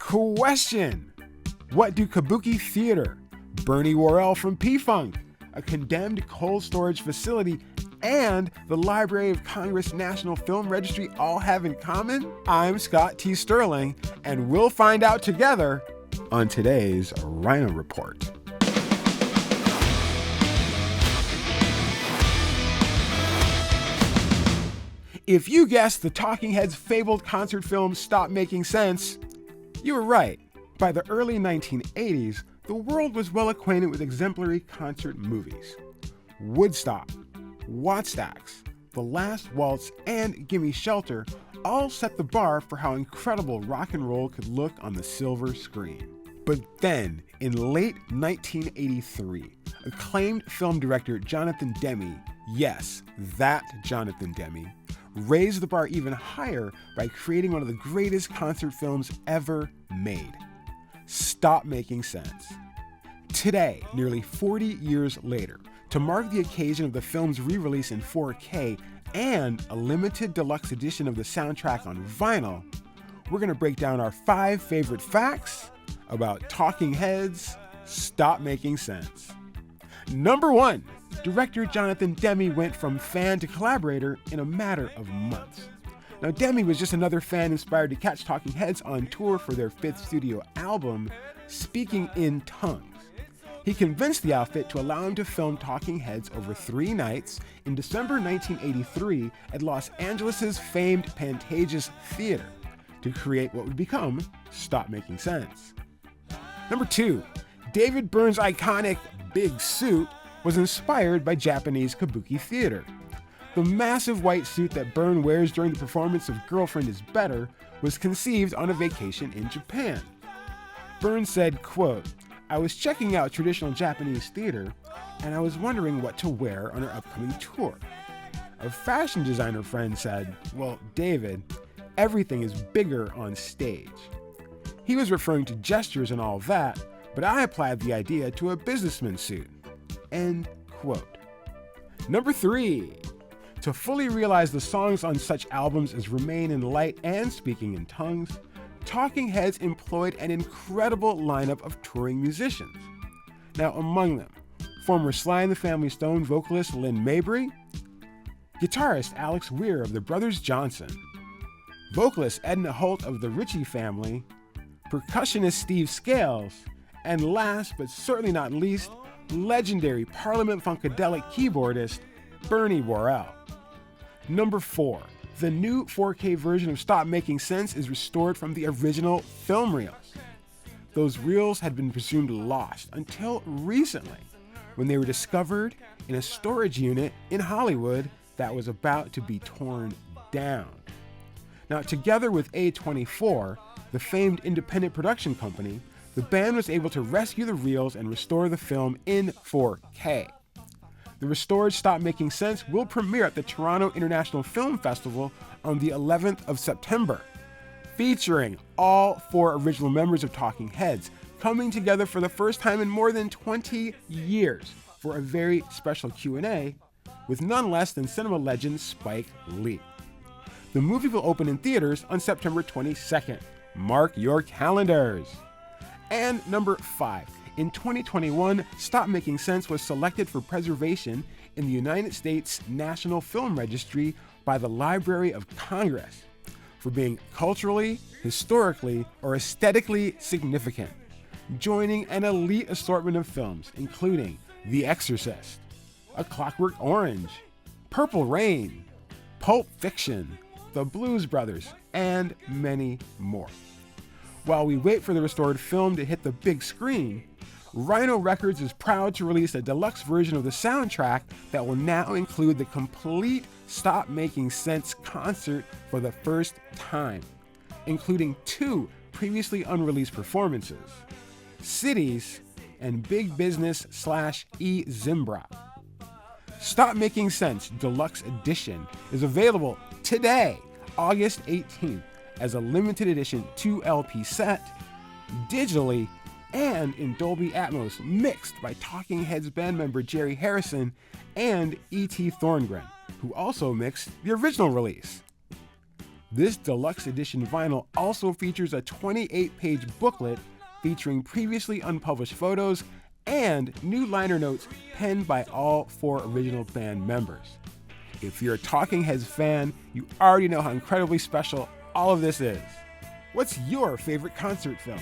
Question: what do Kabuki Theater, Bernie Worrell from P-Funk, a condemned cold storage facility, and the Library of Congress National Film Registry all have in common? I'm Scott T. Sterling, and we'll find out together on today's RHINO Report. If you guessed the Talking Heads' fabled concert film Stop Making Sense, you were right. By the early 1980s, the world was well acquainted with exemplary concert movies. Woodstock, Wattstax, The Last Waltz, and Gimme Shelter all set the bar for how incredible rock and roll could look on the silver screen. But then, in late 1983, acclaimed film director Jonathan Demme, yes, that Jonathan Demme, raised the bar even higher by creating one of the greatest concert films ever made. Stop Making Sense. Today, nearly 40 years later, to mark the occasion of the film's re-release in 4K and a limited deluxe edition of the soundtrack on vinyl, we're going to break down our 5 favorite facts about Talking Heads' Stop Making Sense. Number 1. Director Jonathan Demme went from fan to collaborator in a matter of months. Now, Demme was just another fan inspired to catch Talking Heads on tour for their 5th studio album, Speaking in Tongues. He convinced the outfit to allow him to film Talking Heads over 3 nights in December 1983 at Los Angeles' famed Pantages Theater to create what would become Stop Making Sense. Number 2. David Byrne's iconic big suit was inspired by Japanese kabuki theater. The massive white suit that Byrne wears during the performance of Girlfriend is Better was conceived on a vacation in Japan. Byrne said, quote, "I was checking out traditional Japanese theater, and I was wondering what to wear on our upcoming tour. A fashion designer friend said, 'Well, David, everything is bigger on stage.' He was referring to gestures and all that, but I applied the idea to a businessman suit." End quote. Number 3. To fully realize the songs on such albums as Remain in Light and Speaking in Tongues, Talking Heads employed an incredible lineup of touring musicians. Now, among them, former Sly and the Family Stone vocalist Lynn Mabry, guitarist Alex Weir of the Brothers Johnson, vocalist Edna Holt of the Ritchie Family, percussionist Steve Scales, and last but certainly not least, legendary Parliament Funkadelic keyboardist Bernie Worrell. Number 4. The new 4K version of Stop Making Sense is restored from the original film reels. Those reels had been presumed lost until recently, when they were discovered in a storage unit in Hollywood that was about to be torn down. Now, together with A24, the famed independent production company, the band was able to rescue the reels and restore the film in 4K. The restored Stop Making Sense will premiere at the Toronto International Film Festival on the 11th of September, featuring all 4 original members of Talking Heads coming together for the first time in more than 20 years for a very special Q&A with none less than cinema legend Spike Lee. The movie will open in theaters on September 22nd. Mark your calendars. And number 5. In 2021, Stop Making Sense was selected for preservation in the United States National Film Registry by the Library of Congress for being culturally, historically, or aesthetically significant, joining an elite assortment of films including The Exorcist, A Clockwork Orange, Purple Rain, Pulp Fiction, The Blues Brothers, and many more. While we wait for the restored film to hit the big screen, RHINO Records is proud to release a deluxe version of the soundtrack that will now include the complete Stop Making Sense concert for the first time, including 2 previously unreleased performances, Cities and Big Business /E Zimbra. Stop Making Sense Deluxe Edition is available today, August 18th, as a limited edition 2LP set, digitally, and in Dolby Atmos, mixed by Talking Heads band member Jerry Harrison and E.T. Thorngren, who also mixed the original release. This deluxe edition vinyl also features a 28-page booklet featuring previously unpublished photos and new liner notes penned by all 4 original band members. If you're a Talking Heads fan, you already know how incredibly special all of this is. What's your favorite concert film?